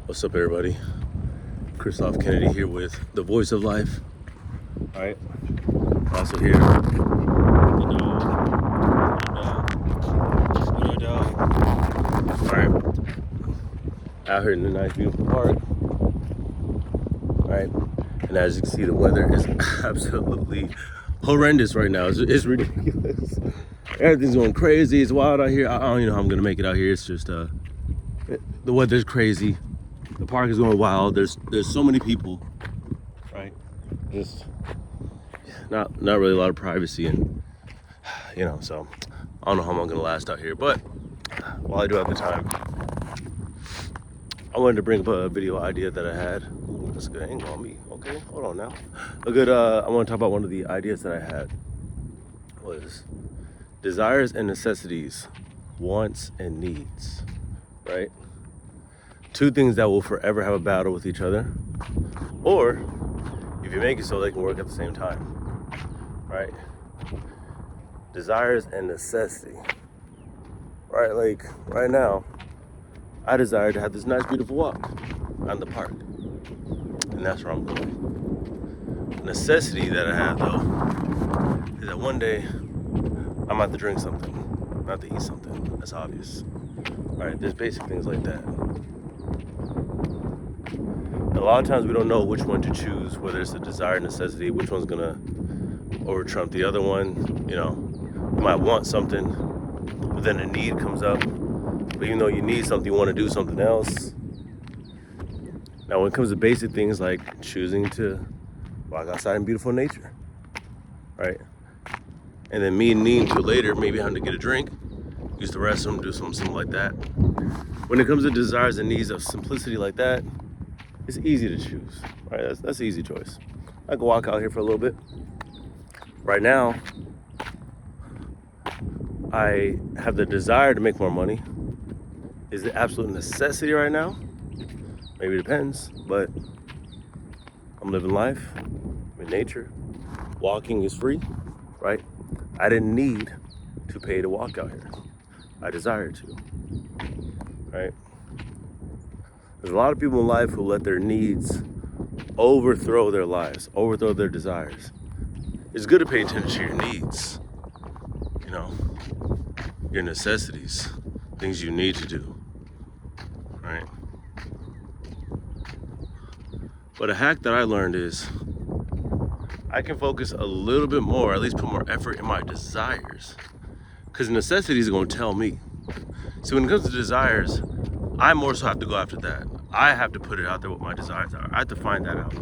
What's up, everybody? Christoph Kennedy here with the Voice of Life. All right. Also here. All right. Out here in the nice, beautiful park. All right. And as you can see, the weather is absolutely horrendous right now. It's ridiculous. Everything's going crazy. It's wild out here. I don't even know how I'm gonna make it out here. It's just the weather's crazy. The park is going wild. There's so many people, right? Just not really a lot of privacy, and so I don't know how long I'm gonna last out here. But while I do have the time, I wanted to bring up a video idea that I had. Ooh, that's a good angle on me. Okay, hold on now. I want to talk about one of the ideas that I had was desires and necessities, wants and needs, right? Two things that will forever have a battle with each other, or if you make it so they can work at the same time, right? Desires and necessity, right? Like right now, I desire to have this nice, beautiful walk on the park, and that's where I'm going. Necessity that I have though is that one day I'm gonna have to drink something, not to eat something. That's obvious, right? There's basic things like that. A lot of times we don't know which one to choose, whether it's a desire, necessity, which one's gonna over trump the other one. You might want something, but then a need comes up. But even though you need something, you want to do something else. Now, when it comes to basic things like choosing to walk outside in beautiful nature, right? And then me needing to later, maybe having to get a drink, use the restroom, do something like that. When it comes to desires and needs of simplicity like that, it's easy to choose, right? That's an easy choice. I can walk out here for a little bit. Right now, I have the desire to make more money. Is it absolute necessity right now? Maybe it depends, but I'm living life, I'm in nature. Walking is free, right? I didn't need to pay to walk out here. I desired to, right? There's a lot of people in life who let their needs overthrow their lives, overthrow their desires. It's good to pay attention to your needs, your necessities, things you need to do, right? But a hack that I learned is I can focus a little bit more, at least put more effort in my desires, because necessities are going to tell me. So when it comes to desires, I more so have to go after that. I have to put it out there what my desires are. I have to find that out.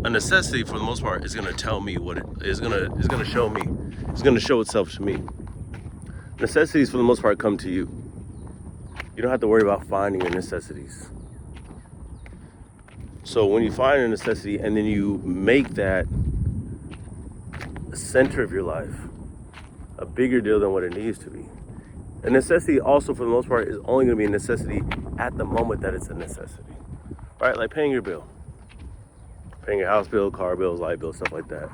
A necessity, for the most part, is going to tell me what it is going to show me. It's going to show itself to me. Necessities, for the most part, come to you. You don't have to worry about finding your necessities. So when you find a necessity and then you make that the center of your life, a bigger deal than what it needs to be. A necessity also, for the most part, is only going to be a necessity at the moment that it's a necessity, right? Like paying your bill, paying your house bill, car bills, light bills, stuff like that.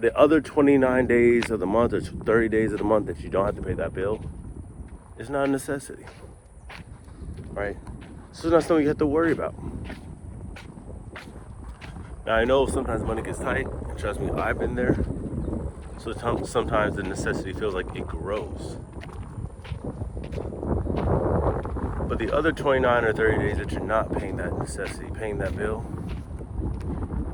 The other 29 days of the month or 30 days of the month that you don't have to pay that bill, it's not a necessity, right? So it's not something you have to worry about. Now, I know sometimes money gets tight, and trust me, I've been there. So sometimes the necessity feels like it grows. But the other 29 or 30 days that you're not paying that necessity, paying that bill,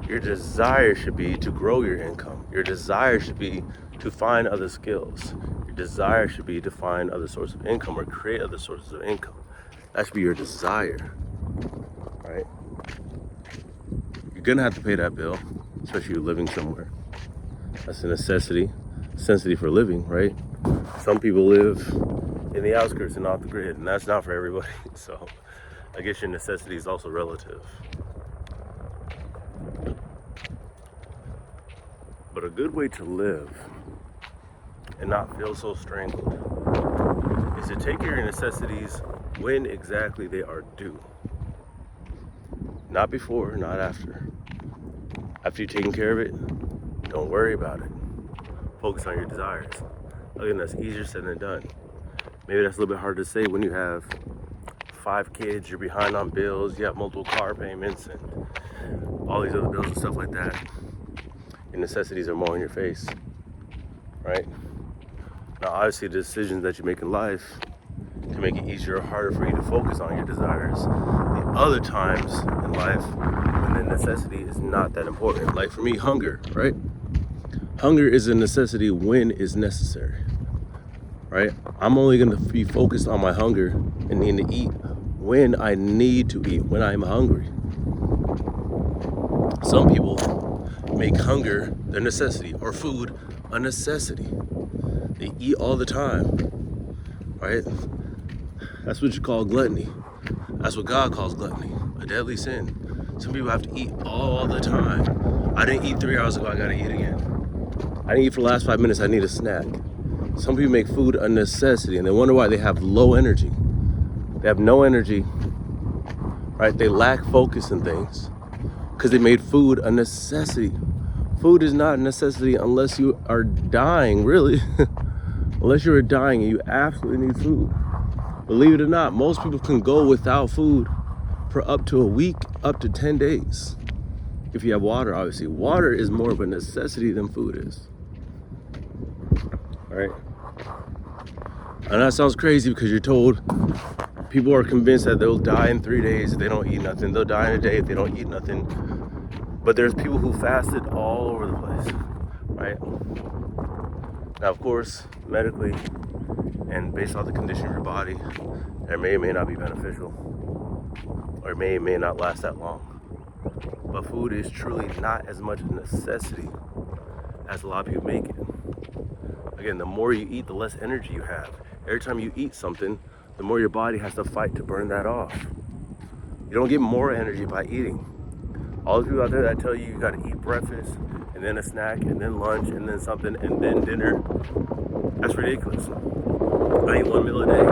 your desire should be to grow your income. Your desire should be to find other skills. Your desire should be to find other sources of income or create other sources of income. That should be your desire, right? You're gonna have to pay that bill, especially if you're living somewhere. That's a necessity for living, right? Some people live in the outskirts and off the grid, and that's not for everybody. So I guess your necessity is also relative. But a good way to live and not feel so strangled is to take your necessities when exactly they are due. Not before, not after. After you've taken care of it, don't worry about it. Focus on your desires. Again, that's easier said than done. Maybe that's a little bit hard to say when you have 5 kids, you're behind on bills, you have multiple car payments and all these other bills and stuff like that. Your necessities are more in your face, right? Now, obviously, the decisions that you make in life can make it easier or harder for you to focus on your desires. The other times in life when the necessity is not that important, like for me, hunger, right? Hunger is a necessity when it's necessary, right? I'm only going to be focused on my hunger and needing to eat when I need to eat, when I'm hungry. Some people make hunger their necessity or food a necessity. They eat all the time, right? That's what you call gluttony. That's what God calls gluttony, a deadly sin. Some people have to eat all the time. I didn't eat 3 hours ago, I gotta eat again. I didn't eat for the last 5 minutes, I need a snack. Some people make food a necessity and they wonder why they have low energy. They have no energy, right? They lack focus in things because they made food a necessity. Food is not a necessity unless you are dying, really. Unless you're dying and you absolutely need food. Believe it or not, most people can go without food for up to a week, up to 10 days. If you have water, obviously. Water is more of a necessity than food is. All right? And that sounds crazy because you're told people are convinced that they'll die in 3 days if they don't eat nothing. They'll die in a day if they don't eat nothing. But there's people who fasted all over the place, right? Now, of course, medically and based on the condition of your body, it may or may not be beneficial, or it may or may not last that long. But food is truly not as much a necessity as a lot of people make it. Again, the more you eat, the less energy you have. Every time you eat something, the more your body has to fight to burn that off. You don't get more energy by eating. All the people out there that tell you gotta eat breakfast, and then a snack, and then lunch, and then something, and then dinner, that's ridiculous. I eat 1 meal a day,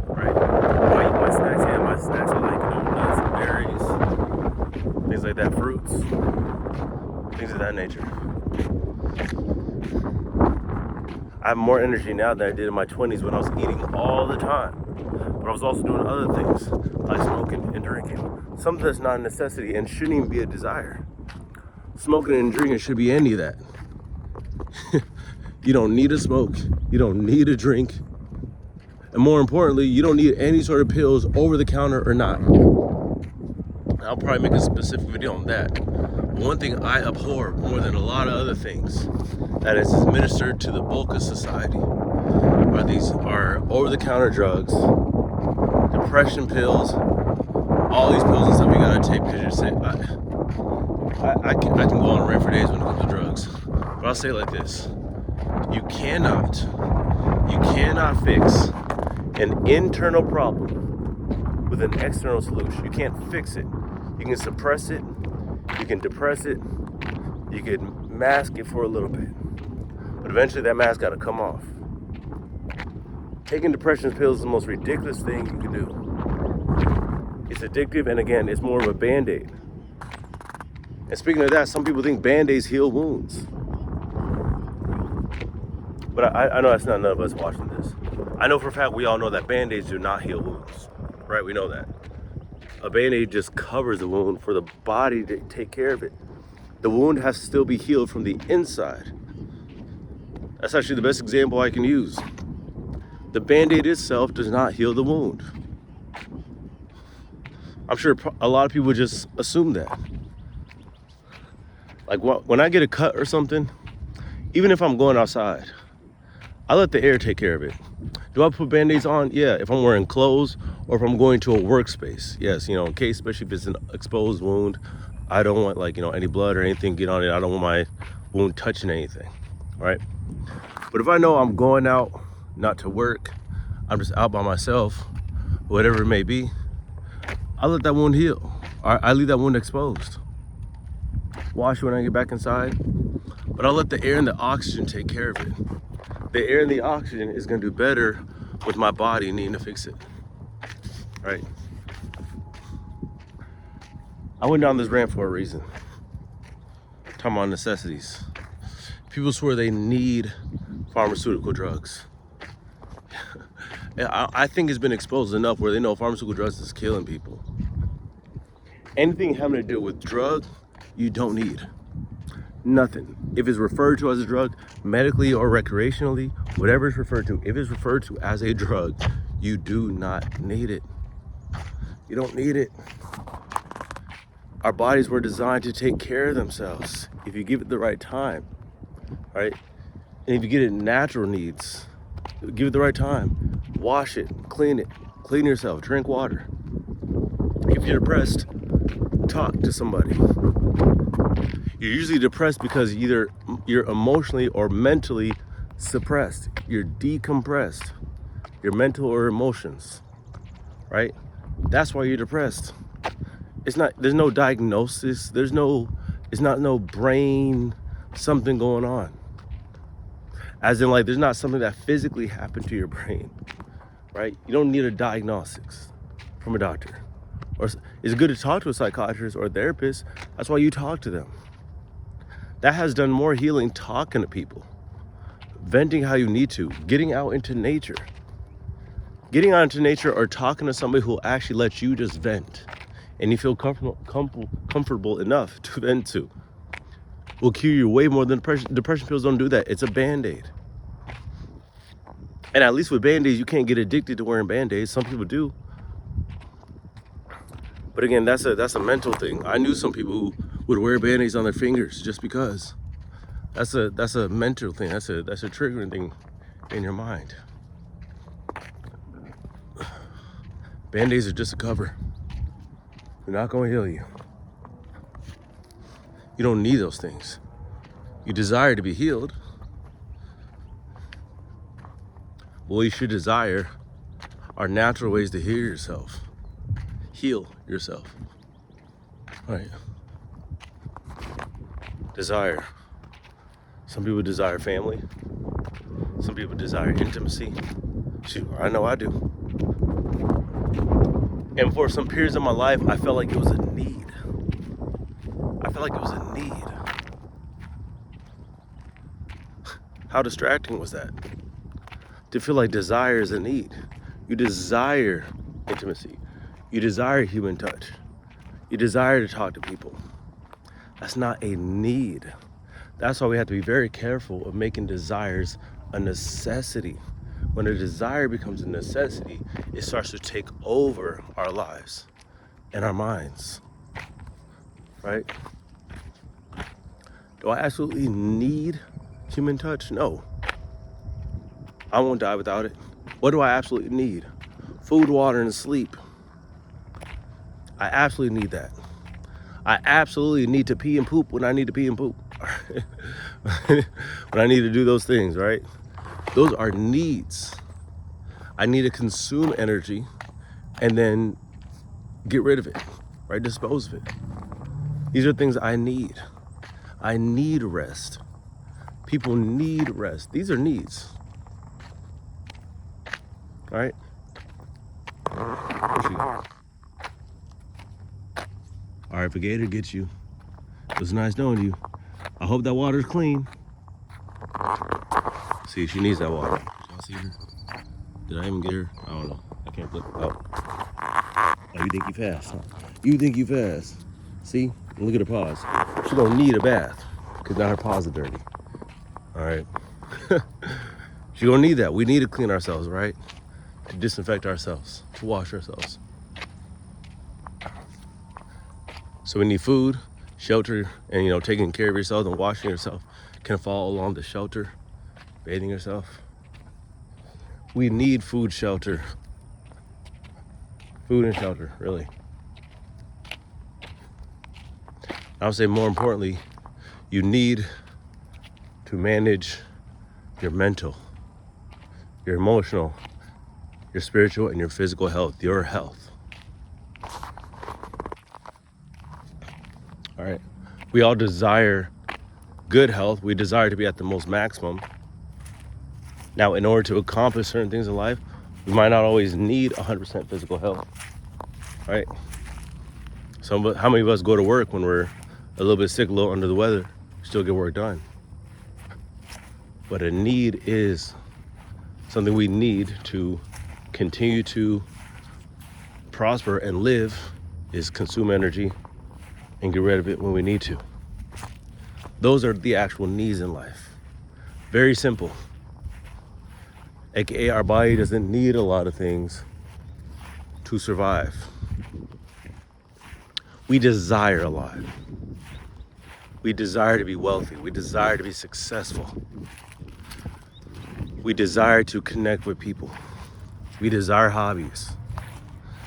right? I eat my snacks, yeah, my snacks are like, nuts and berries, things like that, fruits, things of that nature. I have more energy now than I did in my 20s when I was eating all the time. But I was also doing other things, like smoking and drinking. Something that's not a necessity and shouldn't even be a desire. Smoking and drinking should be any of that. You don't need to smoke. You don't need to drink. And more importantly, you don't need any sort of pills, over the counter or not. I'll probably make a specific video on that. But one thing I abhor more than a lot of other things that is administered to the bulk of society are over-the-counter drugs, depression pills, all these pills and stuff you gotta take because you're sick. I can go on a rant for days when it comes to drugs, but I'll say it like this: you cannot fix an internal problem with an external solution. You can't fix it. You can suppress it, you can depress it, you can mask it for a little bit, but eventually that mask gotta come off. Taking depression pills is the most ridiculous thing you can do. It's addictive, and again, it's more of a Band-Aid. And speaking of that, some people think Band-Aids heal wounds. But I know that's not none of us watching this. I know for a fact we all know that Band-Aids do not heal wounds, right? We know that. A Band-Aid just covers the wound for the body to take care of it. The wound has to still be healed from the inside. That's actually the best example I can use. The Band-Aid itself does not heal the wound. I'm sure a lot of people just assume that. Like when I get a cut or something, even if I'm going outside, I let the air take care of it. Do I put Band-Aids on? Yeah, if I'm wearing clothes or if I'm going to a workspace. Yes, in case, especially if it's an exposed wound, I don't want any blood or anything get on it. I don't want my wound touching anything, right? But if I know I'm going out, not to work, I'm just out by myself, whatever it may be, I let that wound heal. I leave that wound exposed. Wash it when I get back inside, but I'll let the air and the oxygen take care of it. The air and the oxygen is gonna do better with my body needing to fix it, right? I went down this rant for a reason. Talking about necessities. People swear they need pharmaceutical drugs. I think it's been exposed enough where they know pharmaceutical drugs is killing people. Anything having to do with drug, you don't need. Nothing. If it's referred to as a drug, medically or recreationally, whatever it's referred to, if it's referred to as a drug, you do not need it. You don't need it. Our bodies were designed to take care of themselves if you give it the right time, right? And if you get it natural needs, give it the right time. Wash it, clean yourself, drink water. If you're depressed, talk to somebody. You're usually depressed because either you're emotionally or mentally suppressed. You're decompressed. Your mental or emotions, right? That's why you're depressed. There's no diagnosis. It's not no brain something going on. As in, like, there's not something that physically happened to your brain, right? You don't need a diagnostics from a doctor. Or it's good to talk to a psychiatrist or a therapist. That's why you talk to them. That has done more healing talking to people, venting how you need to, getting out into nature. Getting out into nature or talking to somebody who will actually let you just vent and you feel comfortable enough to vent to will cure you way more than depression. Depression pills don't do that. It's a Band-Aid. And at least with Band-Aids, you can't get addicted to wearing Band-Aids. Some people do. But again, that's a mental thing. I knew some people who would wear Band-Aids on their fingers just because. That's a mental thing. That's a triggering thing in your mind. Band-Aids are just a cover. They're not going to heal you. You don't need those things. You desire to be healed. Well, you should desire are natural ways to heal yourself. Heal yourself. Right. Desire. Some people desire family. Some people desire intimacy. Shoot, I know I do. And for some periods of my life, I felt like it was a need. How distracting was that? To feel like desire is a need. You desire intimacy. You desire human touch. You desire to talk to people. That's not a need. That's why we have to be very careful of making desires a necessity. When a desire becomes a necessity, it starts to take over our lives and our minds, right? Do I absolutely need human touch? No. I won't die without it. What do I absolutely need? Food, water, and sleep. I absolutely need that. I absolutely need to pee and poop when I need to pee and poop. When I need to do those things, right? Those are needs. I need to consume energy and then get rid of it, right? Dispose of it. These are things I need. I need rest. People need rest. These are needs. All right? Where'd she go? All right, if a gator gets you, it was nice knowing you. I hope that water's clean. See, she needs that water. Did y'all see her? Did I even get her? I don't know. I can't look. Oh, you think you fast, huh? You think you fast. See? Look at her paws. She gonna need a bath because now her paws are dirty. All right. She gonna need that. We need to clean ourselves, right? To disinfect ourselves, to wash ourselves. So we need food, shelter, and taking care of yourself and washing yourself can fall along the shelter, bathing yourself. We need food, shelter. Food and shelter, really. I would say more importantly, you need to manage your mental, your emotional, your spiritual, and your physical health, your health. All right. We all desire good health. We desire to be at the most maximum. Now, in order to accomplish certain things in life, we might not always need 100% physical health, right? How many of us go to work when we're a little bit sick, a little under the weather, still get work done? But a need is something we need to continue to prosper and live is consume energy and get rid of it when we need to. Those are the actual needs in life. Very simple. AKA our body doesn't need a lot of things to survive. We desire a lot. We desire to be wealthy. We desire to be successful. We desire to connect with people. We desire hobbies.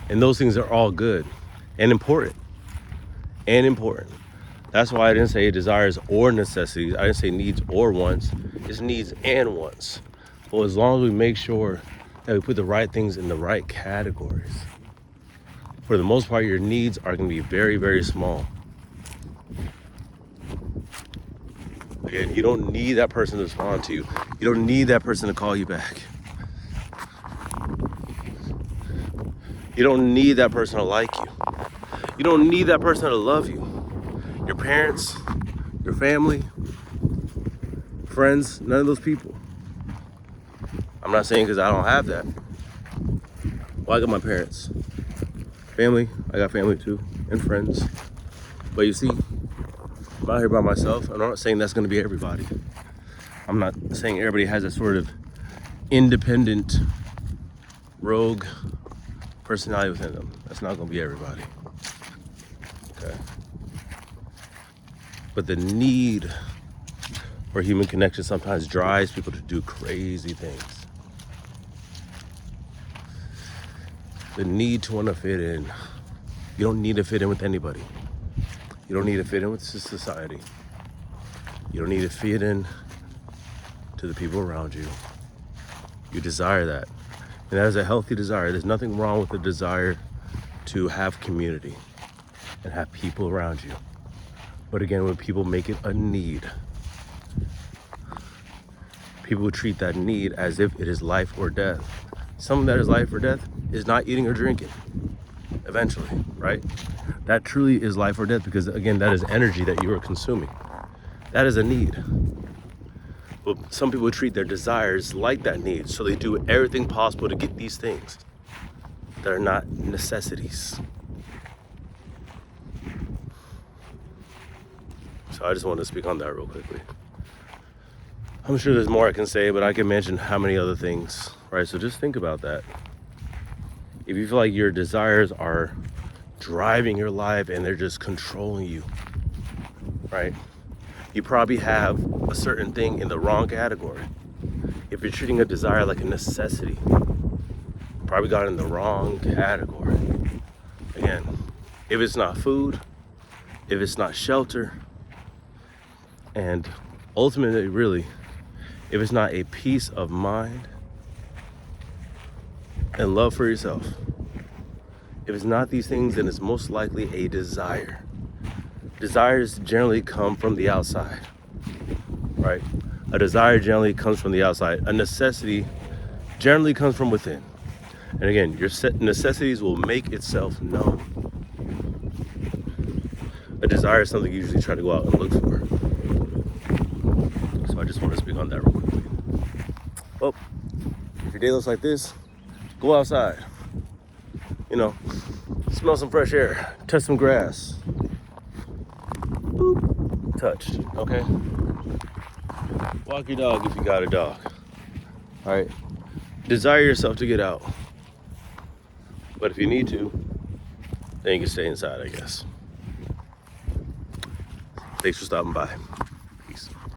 And those things are all good and important. That's why I didn't say desires or necessities. I didn't say needs or wants. It's needs and wants. But as long as we make sure that we put the right things in the right categories, for the most part, your needs are going to be very, very small. Again, you don't need that person to respond to you. You don't need that person to call you back. You don't need that person to like you. You don't need that person to love you. Your parents, your family, friends, none of those people. I'm not saying because I don't have that. Well, I got my parents. Family, I got family too, and friends. But you see, I'm out here by myself. I'm not saying that's going to be everybody. I'm not saying everybody has a sort of independent, rogue personality within them. That's not going to be everybody. Okay. But the need for human connection sometimes drives people to do crazy things. The need to want to fit in. You don't need to fit in with anybody. You don't need to fit in with society. You don't need to fit in to the people around you. You desire that. And that is a healthy desire. There's nothing wrong with the desire to have community and have people around you. But again, when people make it a need, people treat that need as if it is life or death. Something that is life or death is not eating or drinking eventually, right? That truly is life or death because, again, that is energy that you are consuming. That is a need. But some people treat their desires like that need, so they do everything possible to get these things that are not necessities. So I just wanted to speak on that real quickly. I'm sure there's more I can say, but I can mention how many other things, right? So just think about that. If you feel like your desires are driving your life and they're just controlling you, right? You probably have a certain thing in the wrong category. If you're treating a desire like a necessity, you probably got it in the wrong category. Again, if it's not food, if it's not shelter, and ultimately, really, if it's not a peace of mind and love for yourself, if it's not these things, then it's most likely a desire. Desires generally come from the outside, right? A desire generally comes from the outside. A necessity generally comes from within. And again, your necessities will make itself known. A desire is something you usually try to go out and look for. So I just want to speak on that real quickly. Well, if your day looks like this, go outside. You know, smell some fresh air, touch some grass. Boop, touched, okay? Walk your dog if you got a dog. All right, desire yourself to get out. But if you need to, then you can stay inside, I guess. Thanks for stopping by.